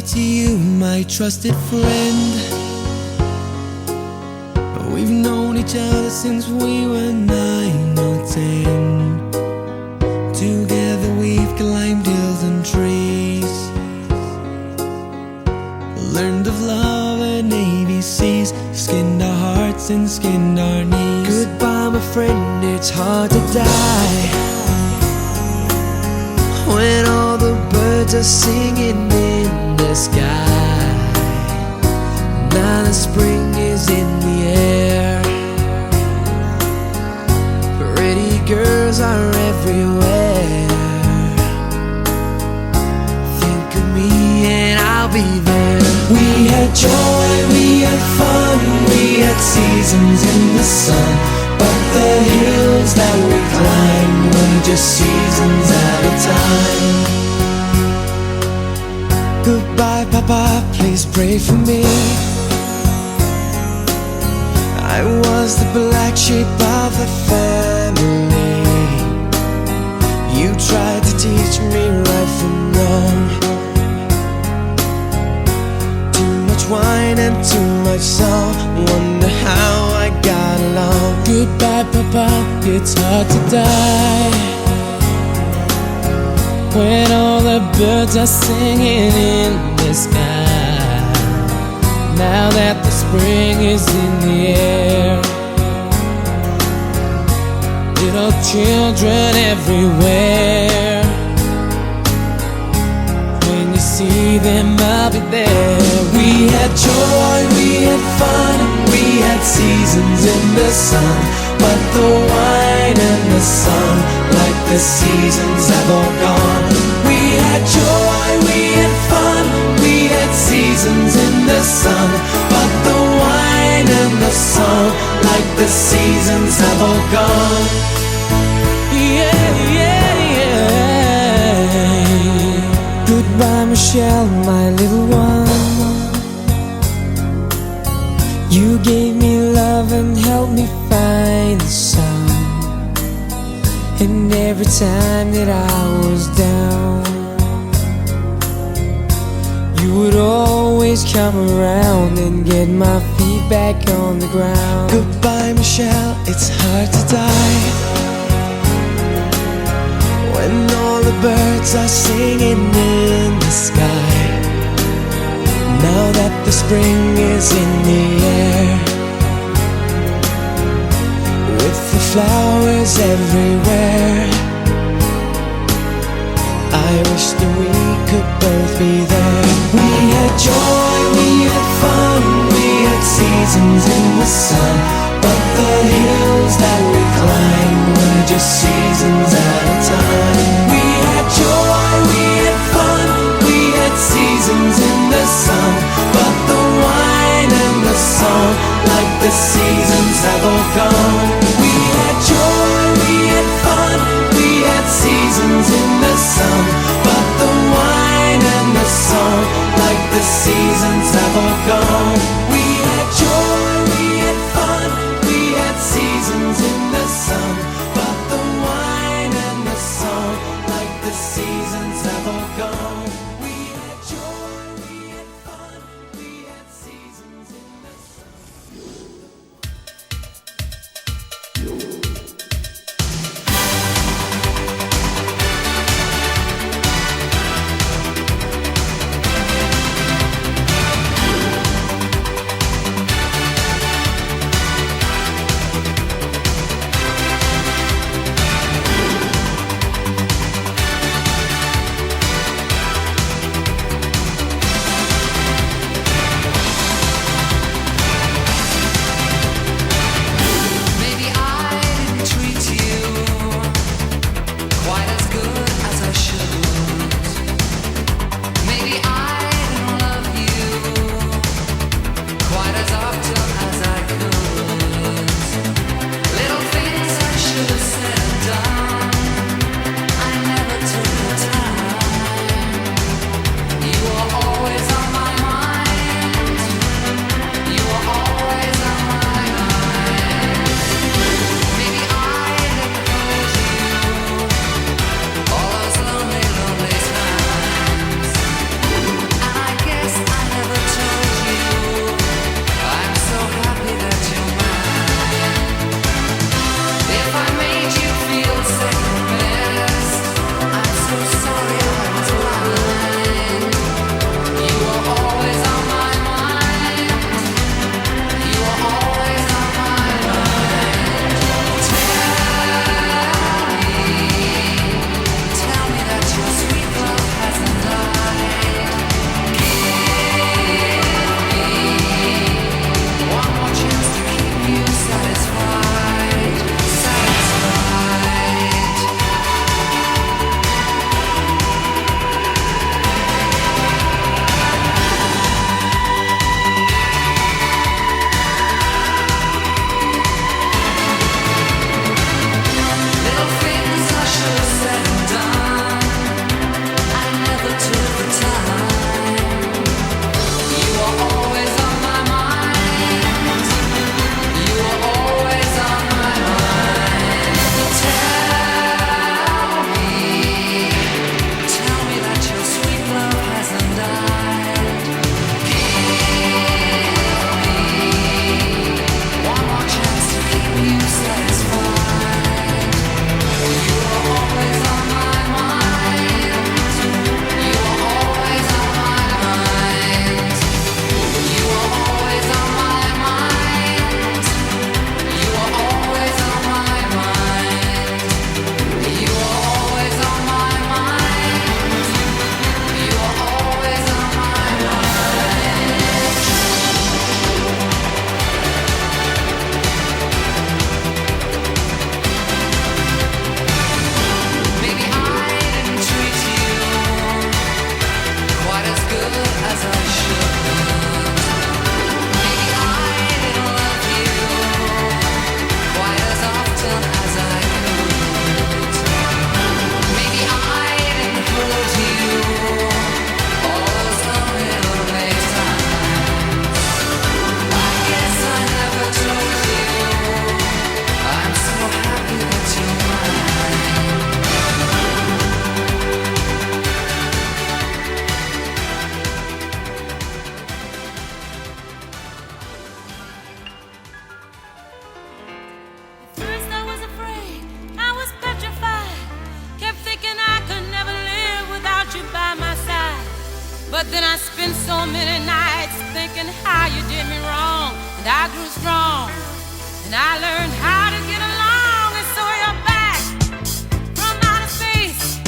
to you, my trusted friend. We've known each other since we were 9 or 10. Together we've climbed hills and trees, learned of love and ABCs, skinned our hearts and skinned our knees. Goodbye my friend, it's hard to die when all the birds are singing in the sky. Now the spring is in the air, pretty girls are everywhere. Think of me and I'll be there. We had joy, we had fun, we had seasons in the sun, but the hills that we climbed were just seasons at a time. Goodbye Papa, please pray for me. I was the black sheep of the family. You tried to teach me right from wrong. Too much wine and too much song, wonder how I got along. Goodbye Papa, it's hard to die when all the birds are singing in the sky. Now that the spring is in the air, little children everywhere. When you see them, I'll be there. We had joy, we had fun, we had seasons in the sun, but the wine and the sun, like the seasons, have all gone. We had joy, we had fun, we had seasons in the sun, but the wine and the song, like the seasons, have all gone. Yeah, yeah, yeah. Goodbye Michelle, my little one. You gave me love and helped me find the sun. And every time that I was down, you would always come around and get my feet back on the ground. Goodbye Michelle, it's hard to die when all the birds are singing in the sky. Now that the spring is in the air, with the flowers everywhere, I wish that we could both be there. We had joy, we had fun, we had seasons in the sun, but the hills that we climbed were just seasons at a time. We had joy, we had fun, we had seasons in the sun, but the wine and the song, like the seasons, have all gone. We had joy, we had fun, we had seasons in the sun, but the wine and the song, like the seasons, have all gone. We had joy, we had fun, we had seasons in the sun, but the wine and the song, like the seasons, have all gone. We had joy, we had fun, we had seasons in the sun. But then I spent so many nights thinking how you did me wrong, and I grew strong, and I learned how to get along. And so you're back from outer space.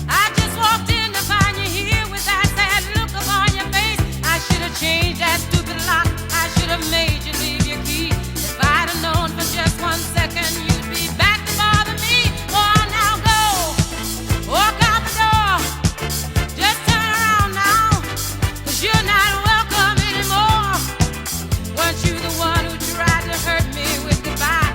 I just walked in to find you here with that sad look upon your face. I should have changed that stupid lock. I should have made you leave your key. If I'd have known for just 1 second you'd be back to bother me. Oh, now go, walk out the door. Just turn around now, 'cause you're not welcome anymore. Weren't you the one who tried to hurt me with goodbye?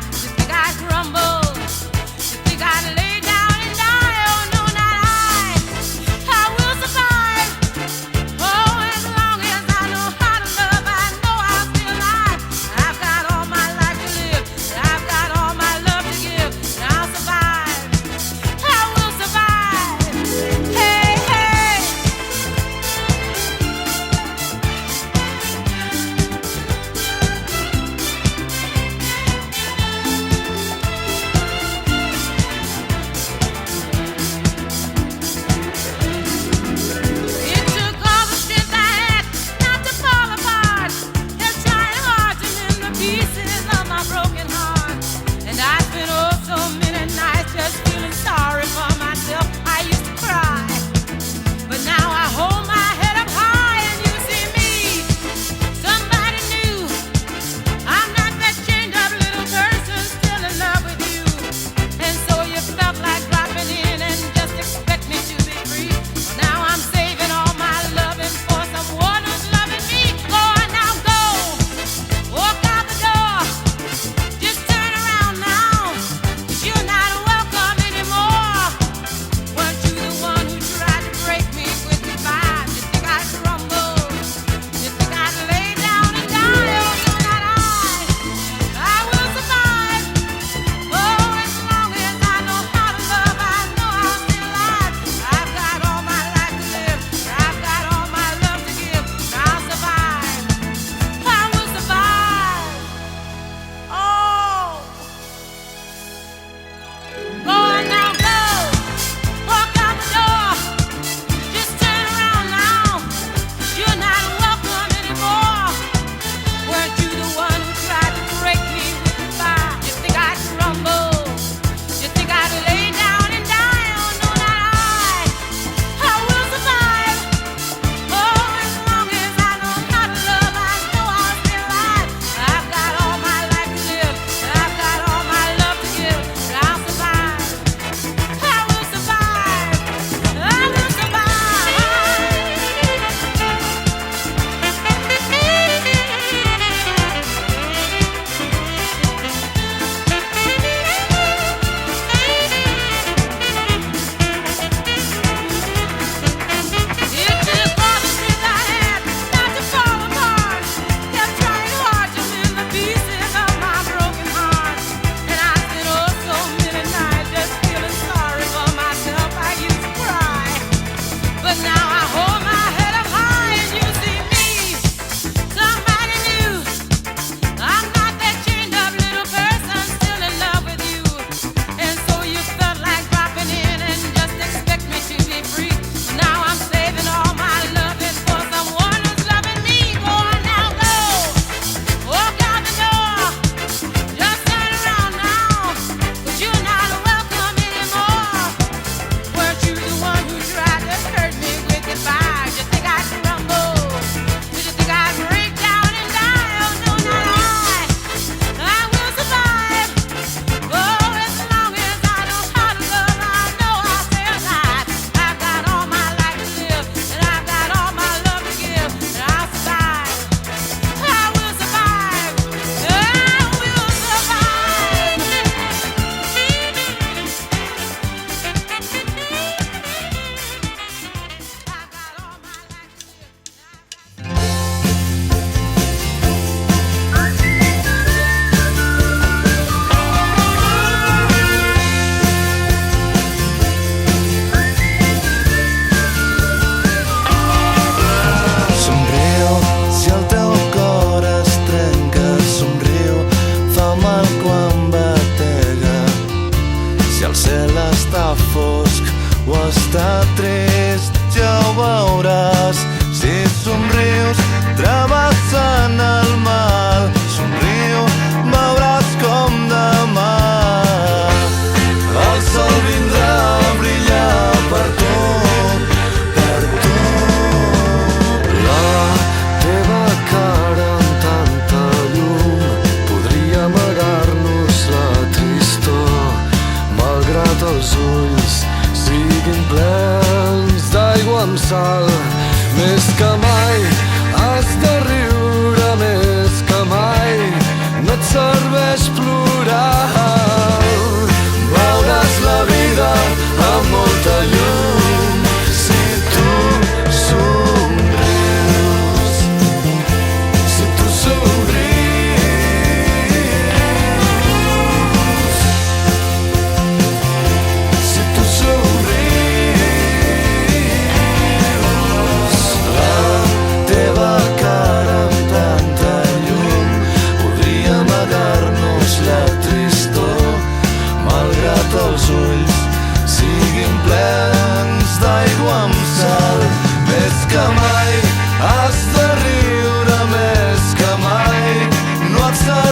lumps of